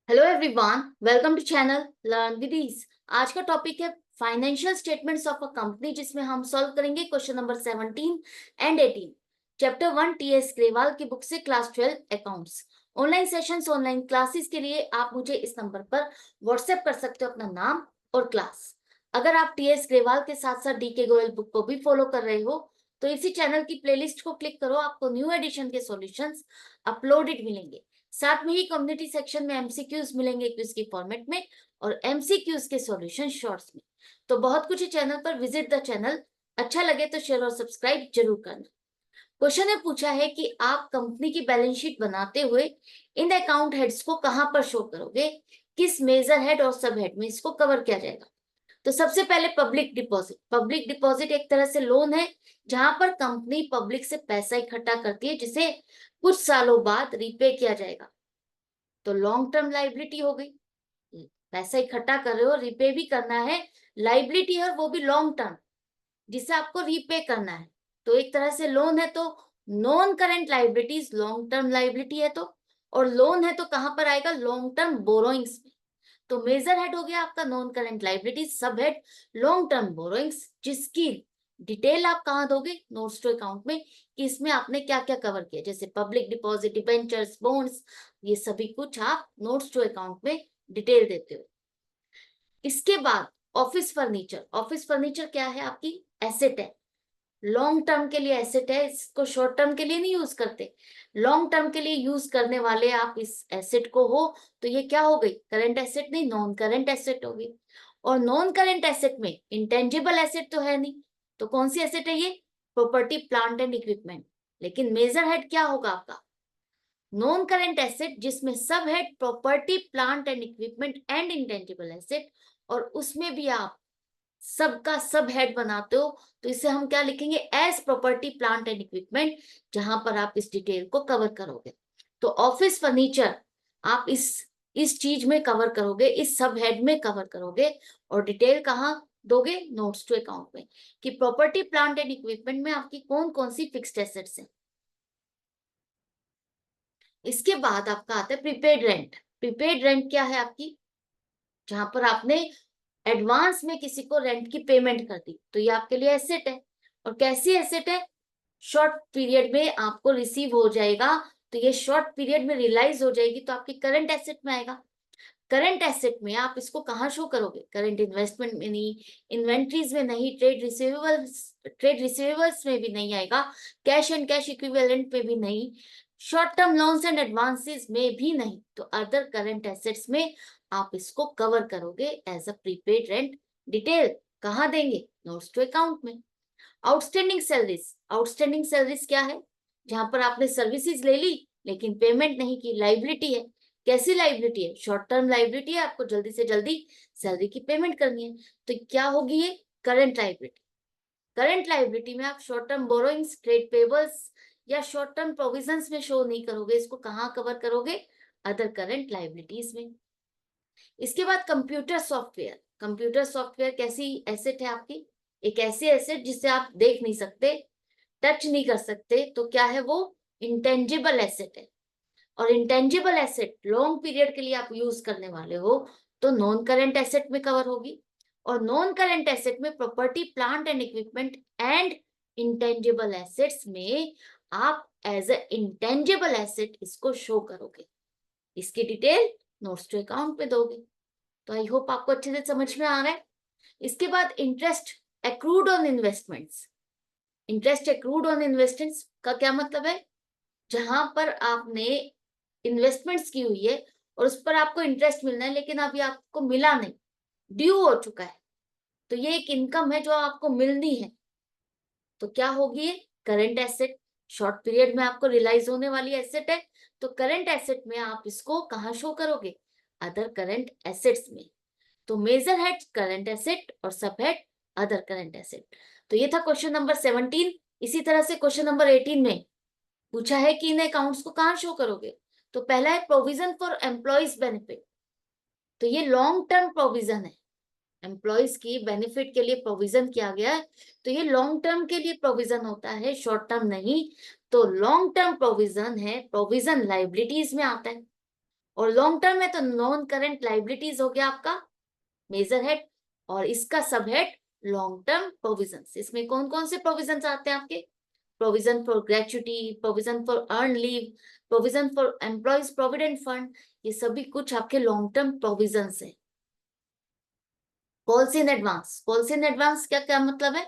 Hello everyone, welcome to channel learn with ease. आज का topic है financial statements of a company, जिसमें हम सॉल्व करेंगे question number 17 and 18, chapter 1 TS Grewal की बुक से, class 12 accounts. Online sessions, online classes के लिए आप मुझे इस नंबर पर व्हाट्सएप कर सकते हो अपना नाम और क्लास। अगर आप टीएस ग्रेवाल के साथ साथ डी के गोयल बुक को भी फॉलो कर रहे हो तो इसी चैनल की प्लेलिस्ट को क्लिक करो, आपको न्यू एडिशन के सॉल्यूशंस अपलोडेड मिलेंगे। साथ में ही कम्युनिटी सेक्शन में एमसीक्यूज मिलेंगे क्विज के फॉर्मेट में और एमसीक्यूज के सॉल्यूशन शॉर्ट्स में। तो बहुत कुछ है चैनल पर, विजिट द चैनल। अच्छा लगे तो शेयर और सब्सक्राइब जरूर करना। क्वेश्चन ने पूछा है कि आप कंपनी की बैलेंस शीट बनाते हुए इन अकाउंट हेड्स को कहां पर शो करोगे, किस मेजर हेड और सब हेड में इसको कवर किया जाएगा। तो सबसे पहले पब्लिक डिपॉजिट। पब्लिक डिपॉजिट एक तरह से लोन है जहां पर कंपनी पब्लिक से पैसा इकट्ठा करती है जिसे कुछ सालों बाद रीपे किया जाएगा। तो लॉन्ग टर्म लाइबिलिटी हो गई, पैसा इकट्ठा कर रहे हो, रीपे भी करना है, लाइबिलिटी है और वो भी लॉन्ग टर्म, जिसे आपको रीपे करना है। तो एक तरह से लोन है तो non current liabilities long term liability है तो, और लोन है तो कहां पर आएगा, लॉन्ग टर्म बोरोइंग्स में। तो मेजर हेड हो गया आपका नॉन करेंट लाइबिलिटीज, सब हेड लॉन्ग टर्म बोरोइंग्स, जिसकी डिटेल आप कहाँ दोगे, नोट्स टू अकाउंट में, कि इसमें आपने क्या क्या कवर किया, जैसे पब्लिक डिपॉजिट, डिबेंचर्स, बॉन्ड्स, ये सभी कुछ आप नोट्स टू अकाउंट में डिटेल देते हो। इसके बाद ऑफिस फर्नीचर। ऑफिस फर्नीचर क्या है, आपकी एसेट है, लॉन्ग टर्म के लिए एसेट है, इसको शॉर्ट टर्म के लिए नहीं यूज करते, लॉन्ग टर्म के लिए यूज करने वाले आप इस एसेट को हो। तो ये क्या हो गई, करंट एसेट नहीं, नॉन करंट एसेट होगी। और नॉन करंट एसेट में इंटेंजिबल एसेट तो है नहीं, तो कौन सी एसेट है ये, प्रॉपर्टी प्लांट एंड इक्विपमेंट। लेकिन मेजर हेड क्या होगा आपका, नॉन करंट एसेट, जिसमें सब head property plant and equipment and intangible asset, और उसमें भी आप सबका सब हेड बनाते हो। तो इसे हम क्या लिखेंगे, as property plant and equipment, जहां पर आप इस डिटेल को कवर करोगे। तो ऑफिस फर्नीचर आप इस चीज में कवर करोगे, इस सब हेड में कवर करोगे, और डिटेल कहाँ दोगे, नोट्स टू अकाउंट में, कि प्रॉपर्टी प्लांट एंड इक्विपमेंट में आपकी कौन कौन सी फिक्स्ड एसेट्स हैं। इसके बाद आपका आता है प्रीपेड रेंट। प्रीपेड रेंट क्या है आपकी, जहां पर आपने एडवांस में किसी को रेंट की पेमेंट कर दी, तो ये आपके लिए एसेट है। और कैसी एसेट है, शॉर्ट पीरियड में आपको रिसीव हो जाएगा, तो ये शॉर्ट पीरियड में रियलाइज हो जाएगी तो आपकी करंट एसेट में आएगा। करंट एसेट में आप इसको कहाँ शो करोगे, करंट इन्वेस्टमेंट में नहीं, इन्वेंट्रीज में नहीं, ट्रेड रिसीवेबल्स में भी नहीं आएगा, कैश एंड कैश इक्विवेलेंट में भी नहीं, short term loans and advances में भी नहीं। तो अदर करंट एसेट्स में आप इसको कवर करोगे as a prepaid rent. Detail कहाँ देंगे, नोट्स टू अकाउंट में। Outstanding salaries. आउटस्टैंडिंग सैलरीज क्या है, जहां पर आपने सर्विसेज ले ली लेकिन पेमेंट नहीं की, लाइबिलिटी है। कैसी लाइबिलिटी है, शॉर्ट टर्म लाइबिलिटी है, आपको जल्दी से जल्दी सैलरी की पेमेंट करनी है। तो क्या होगी ये, करंट लाइबिलिटी। करंट लाइबिलिटी में आप short term borrowings, trade payables या शॉर्ट टर्म प्रोविजंस में शो नहीं करोगे, इसको कहाँ कवर करोगे, अदर करंट लाइबिलिटीज में। इसके बाद कंप्यूटर सॉफ्टवेयर। कंप्यूटर सॉफ्टवेयर कैसी एसेट है आपकी, एक ऐसी एसेट जिसे आप देख नहीं सकते, टच नहीं कर सकते, तो क्या है वो, इंटेंजिबल एसेट है। और इंटेंजिबल एसेट लॉन्ग पीरियड के लिए आप यूज करने वाले हो, तो नॉन करंट एसेट में कवर होगी। और नॉन करंट एसेट में property plant and equipment and intangible assets में आप एज ए इंटेंजिबल एसेट इसको शो करोगे, इसकी डिटेल नोट्स टू अकाउंट में दोगे। तो आई होप आपको अच्छे से समझ में आ रहा है। इसके बाद interest accrued on investments. Interest accrued on investments का क्या मतलब है, जहां पर आपने इन्वेस्टमेंट्स की हुई है और उस पर आपको इंटरेस्ट मिलना है, लेकिन अभी आपको मिला नहीं, ड्यू हो चुका है, तो ये एक इनकम है जो आपको मिलनी है। तो क्या होगी ये, करंट एसेट, शॉर्ट पीरियड में आपको रियलाइज होने वाली एसेट है। तो करंट एसेट में आप इसको कहाँ शो करोगे, अदर करंट एसेट्स में। तो मेजर हेड करंट एसेट और सब हेड अदर करंट एसेट। तो ये था क्वेश्चन नंबर 17। इसी तरह से क्वेश्चन नंबर 18 में पूछा है कि इन अकाउंट्स को कहाँ शो करोगे। तो पहला है प्रोविजन फॉर एम्प्लॉइज बेनिफिट। तो ये लॉन्ग टर्म प्रोविजन है, एम्प्लॉइज की बेनिफिट के लिए प्रोविजन किया गया है, तो ये लॉन्ग टर्म के लिए प्रोविजन होता है, शॉर्ट टर्म नहीं। तो लॉन्ग टर्म प्रोविजन है, प्रोविजन लाइबिलिटीज में आता है। और लॉन्ग टर्म में तो नॉन करेंट लाइबिलिटीज हो गया आपका मेजर हेड, और इसका सब हेड लॉन्ग टर्म प्रोविजंस। इसमें कौन कौन से प्रोविजंस आते हैं आपके? Provision for gratuity, provision for earn leave, provision for employees provident fund, ये सभी कुछ आपके लॉन्ग टर्म प्रोविजंस है। Policy in advance, policy in advance क्या क्या मतलब है?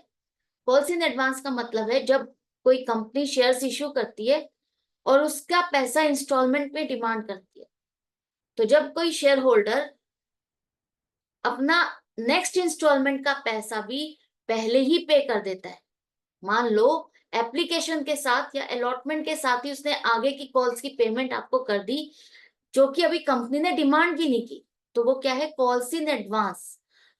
पॉलिसी इन एडवांस का मतलब है जब कोई कंपनी शेयर्स इश्यू करती है और उसका पैसा इंस्टॉलमेंट में डिमांड करती है, तो जब कोई शेयर होल्डर अपना नेक्स्ट इंस्टॉलमेंट का पैसा भी पहले ही पे कर देता है, मान लो एप्लीकेशन के साथ या अलॉटमेंट के साथ ही उसने आगे की कॉल्स की पेमेंट आपको कर दी, जो कि अभी कंपनी ने डिमांड भी नहीं की, तो वो क्या है? Calls in advance.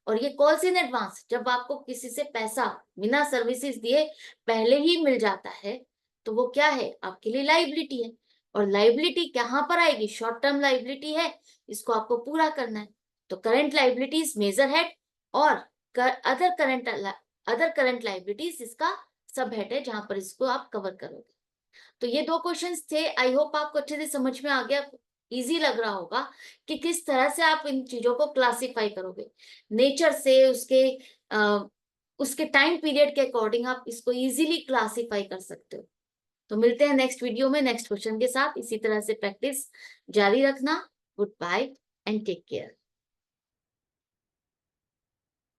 और ये कॉल्स इन एडवांस जब आपको किसी से पैसा बिना सर्विसेज दिए पहले ही मिल जाता है, तो वो क्या है? आपके लिए लाइबिलिटी है। और लाइबिलिटी कहाँ पर आएगी? शॉर्ट टर्म लाइबिलिटी है, इसको आपको पूरा करना है। तो करंट लाइबिलिटीज मेजर हेड, और अदर करंट लाइबिलिटीज इसका सब हेड है, जहां पर इसको आप कवर करोगे। तो ये दो क्वेश्चंस थे, आई होप आपको अच्छे से समझ में आ गया, इजी लग रहा होगा कि किस तरह से आप इन चीजों को क्लासिफाई करोगे नेचर से, उसके टाइम पीरियड के अकॉर्डिंग आप इसको इजीली क्लासिफाई कर सकते हो। तो मिलते हैं नेक्स्ट वीडियो में नेक्स्ट क्वेश्चन के साथ। इसी तरह से प्रैक्टिस जारी रखना। Good bye and take care.